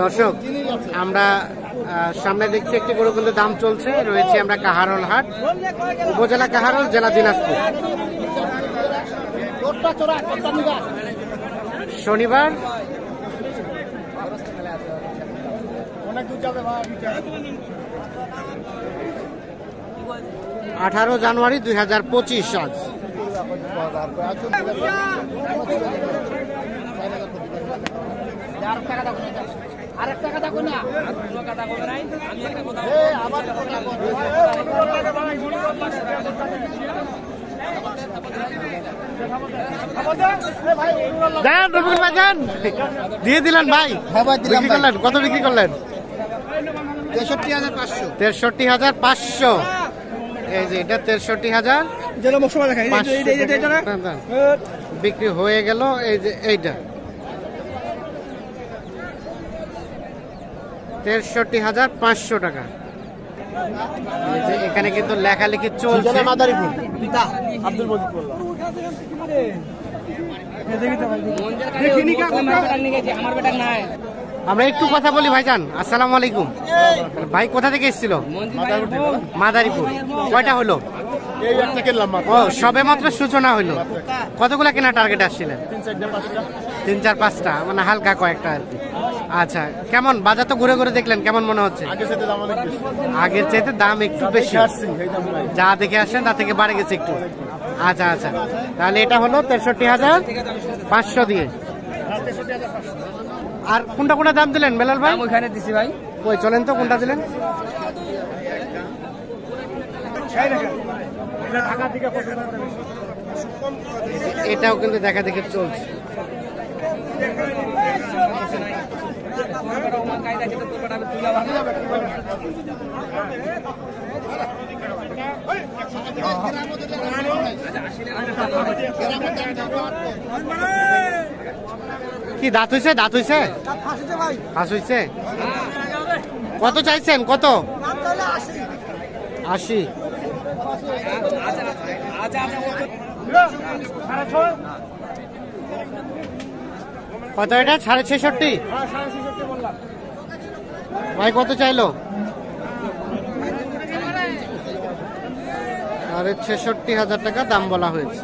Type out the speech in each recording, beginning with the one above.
দর্শক আমরা সামনে দেখছি একটি গরু কিন্তু দাম চলছে। রয়েছে আমরা কাহারোল হাট, উপজেলা কাহারোল, জেলা দিনাজপুর। শনিবার 18 জানুয়ারি 2025 আজ। দিয়ে দিলেন ভাই, কত বিক্রি করলেন? 63,500। এই যে এটা 63,000 বিক্রি হয়ে গেল। এই যে এইটা 63,500 টাকা। এখানে কিন্তু লেখালেখি চলছে। আমরা একটু কথা বলি ভাইজান। আসসালামু আলাইকুম ভাই, কোথা থেকে এসেছিল? মাদারীপুর। কয়টা হলো? ও সবে মাত্র সূচনা হইলো। কতগুলা কেনা টার্গেট আসছিলেন? 3-4-5টা, মানে হালকা কয়েকটা আর কি। আচ্ছা, কেমন বাজার তো ঘুরে ঘুরে দেখলেন, কেমন মনে হচ্ছে? আগের চাইতে দাম একটু বেশি, যা দেখে আসেন তার থেকে বাড়ে গেছে একটু। আচ্ছা আচ্ছা, তাহলে এটা হলো 63,500 দিয়ে। আর কোনটা কোনটা দাম দিলেন বেলাল ভাই? ওইখানে দিছি ভাই। ওই চলেন তো, কোনটা দিলেন? এটাও কিন্তু দেখা দেখে চলছে। কি দাঁত হইছে? দাঁত হইছে, ফাঁস হইছে। কত চাইছেন? কত? 80। কত এটা? 66.5 ভাই। কত চাইলো? 66,000 টাকা দাম বলা হয়েছে।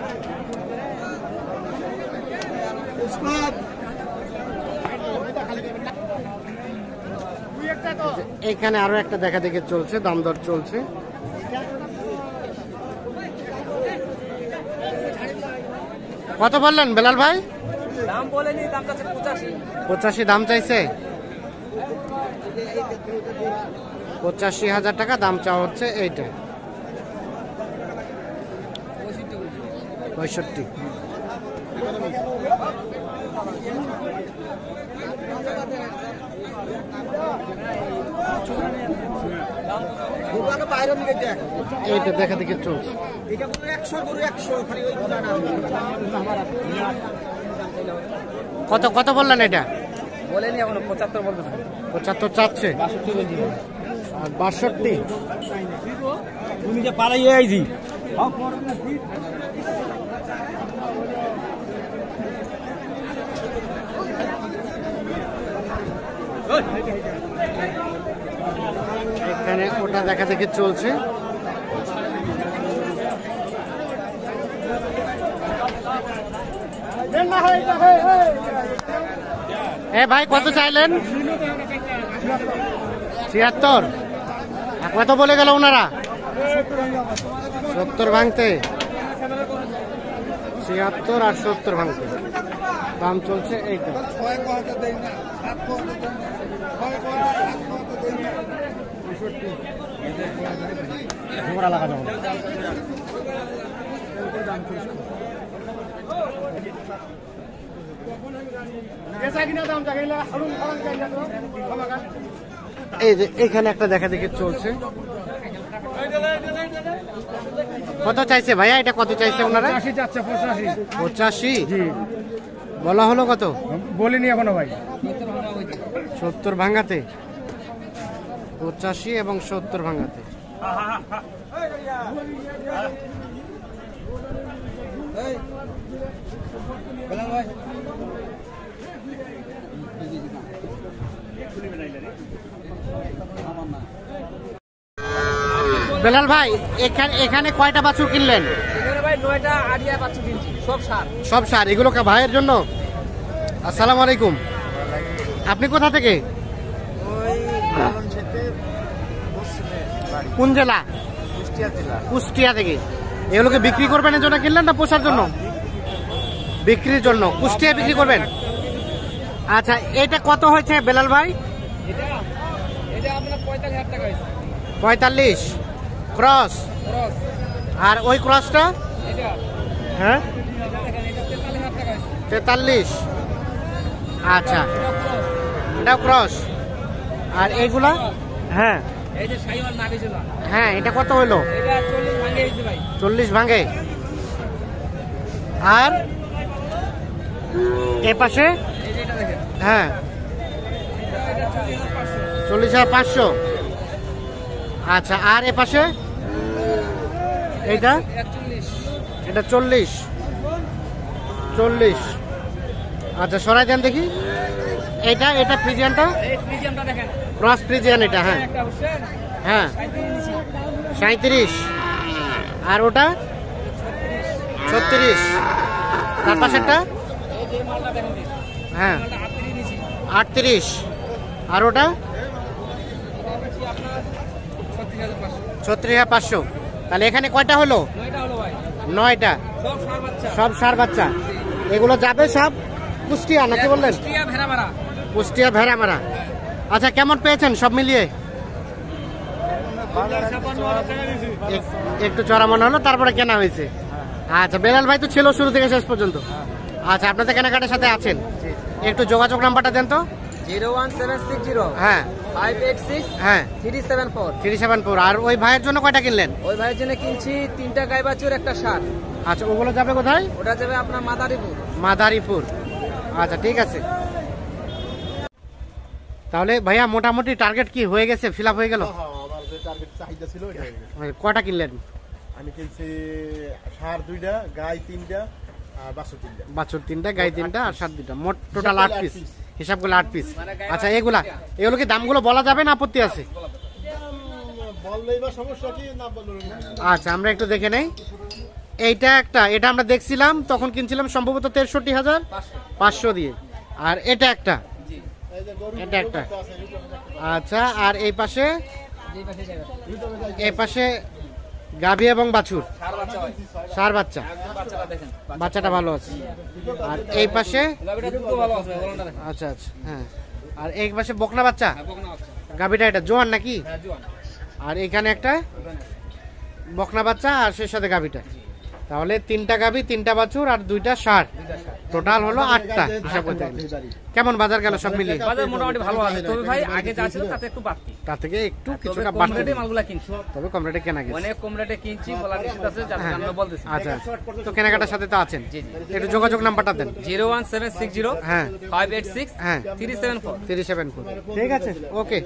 এখানে আরো একটা দেখা দেখে চলছে, দাম দর চলছে। কত বললেন বেলাল ভাই? দাম বলেনি, দাম চাইছে 85 দাম চাইছে। 85,000 টাকা দাম চাওয়া হচ্ছে। এইটা 65। এইটা দেখা দেখে চলছে। কত কত বললেন এটা? বলেনি এখনো, 75 বলতেছে। 75 চাচ্ছে। আর 62 তুমি যে পালাইয়ে আইছি। এখানে ওটা দেখা দেখে চলছে। ভাই কত চাইলেন? 76। কত বলে গেল ওনারা? 70 ভাঙতে। 76 আর 70 ভাঙতে দাম চলছে। এইটা এই যে এখানে একটা দেখা দেখে চলছে। কত চাইছে ভাইয়া? এটা কত চাইছে ওনারা? 85 বলা হলো। কত বলিনি এখনো ভাই। 70 ভাঙাতে। 85 এবং 70 ভাঙাতে। বেলাল ভাই এখানে কয়টা বাছুর কিনলেন? ভাই 9টা আড়িয়া বাছুর কিনছি, সব সার। এগুলো ভাইয়ের জন্য? আসসালামু আলাইকুম। আপনি কোথা থেকে? কোন জেলা? কুষ্টিয়া থেকে। এগুলোকে বিক্রি করবেন এর জন্য কিনলেন না পোষার জন্য? বিক্রির জন্য। কুষ্টিয়া বিক্রি করবেন? আচ্ছা, এটা কত হয়েছে বেলাল ভাই? এটা আপনার 45,000 টাকা হয়েছে। 45 ক্রস। আর ওই ক্রসটা? হ্যাঁ, 43। আচ্ছা, এটাও ক্রস। আর এইগুলা? হ্যাঁ, এই যে শাইওয়াল নাভি ছিল। হ্যাঁ, এটা কত হলো? এটা 40 ভাঙে হয়েছে ভাই। 40 ভাঙে। আর এ পাশে? এই যে এটা দেখেন। হ্যাঁ, এটা 40,500। 40,500। আচ্ছা, আর এ পাশে? এইটা? এটা 40। আচ্ছা, সরাই দেন দেখি। এটা ফ্রিজিয়ানটা? এই ফ্রিজিয়ানটা দেখেন। ক্রস ফ্রিজিয়ান এটা। হ্যাঁ একটা হোসেন। হ্যাঁ, 37। আর ওটা 36। তার পাশেরটা? এই যে মালটা দেখেন। হ্যাঁ, মালটা 38 নিছি। 38। আর ওটা? এটা হচ্ছে আপনার 36,500। 36,500। তাহলে এখানে কয়টা হলো? 9টা হলো ভাই। 9টা। সব ষাঁড় বাচ্চা। সব সার বাচ্চা। এগুলো যাবে সব কুষ্টিয়া নাকি বললেন? কুষ্টিয়া ভেড়ামারা। কুষ্টিয়া ভেড়ামারা। আচ্ছা, কেমন পেয়েছেন সব মিলিয়ে? একটু চড়া মনে হলো, তারপরে কেনা হয়েছে। আচ্ছা, বেলাল ভাই তো ছিল শুরু থেকে শেষ পর্যন্ত। আচ্ছা, আপনাদের কেনাকাটার সাথে আছেন। একটু যোগাযোগ নাম্বারটা দেন তো। 01760 হ্যাঁ 586 হ্যাঁ 374। 374। আর ওই ভাইয়ের জন্য কয়টা কিনলেন? ওই ভাইয়ের জন্য কিনছি 3টা গাই বাছুর, একটা ষাঁড়। আচ্ছা, ওগুলো যাবে কোথায়? ওটা যাবে আপনার মাদারীপুর। মাদারীপুর। আচ্ছা, ঠিক আছে। তাহলে ভাইয়া মোটামুটি টার্গেট কি হয়ে গেছে? ফিল আপ হয়ে গেল? আমার যে টার্গেট চাহিদা ছিল এটা হয়ে গেছে। কয়টা কিনলেন? আমি কিনছি ষাঁড় 2টা, গাই 3টা, আর বাছুর 3টা। বাছুর 3টা, গাই 3টা, আর ষাঁড় 2টা। মোট টোটাল 8 পিস। হিসাব করলে 8 পিস। মানে আচ্ছা, এগুলো কি দামগুলো বলা যাবে না আপত্তি আছে? বললেই বা সমস্যা কি, না বললেও আচ্ছা, আমরা একটু দেখে নেই। এটা আমরা দেখছিলাম তখন কিনছিলাম সম্ভবত 63,500 দিয়ে। আর এটা একটা। আচ্ছা, আর এই পাশে গাভী এবং বাছুর, ষাঁড় বাচ্চা। বাচ্চাটা ভালো আছে। আর এই পাশে? আচ্ছা আচ্ছা, হ্যাঁ। আর এই পাশে বকনা বাচ্চা। গাভীটা এটা জোয়ান নাকি? আর এখানে একটা বকনা বাচ্চা, আর সেই সাথে গাভীটা। তাহলে 3টা গাভী, 3টা বাছুর, আর 2টা ষাঁড়। টোটাল হলো 8টা হিসাব করতে গেলে। কেমন বাজার গেল সব মিলিয়ে? বাজার মোটামুটি ভালো আছে, তবে ভাই আগে যা ছিল তাতে একটু বাড়তি। তার থেকে একটু কিছুটা কম বাড়তি। রেটে মালগুলা কিনছি। তবে কম রেটে কেনা গেছে। অনেক কম রেটে কিনছি, বলার নিষেধ আছে, যার জন্য আমরা বলতেছি। আচ্ছা, তো কেনাকাটার সাথে তো আছেন। জি, জি। একটু যোগাযোগ নাম্বারটা দেন। 01760 হ্যাঁ 586 হ্যাঁ 374। 374। ঠিক আছে, ওকে।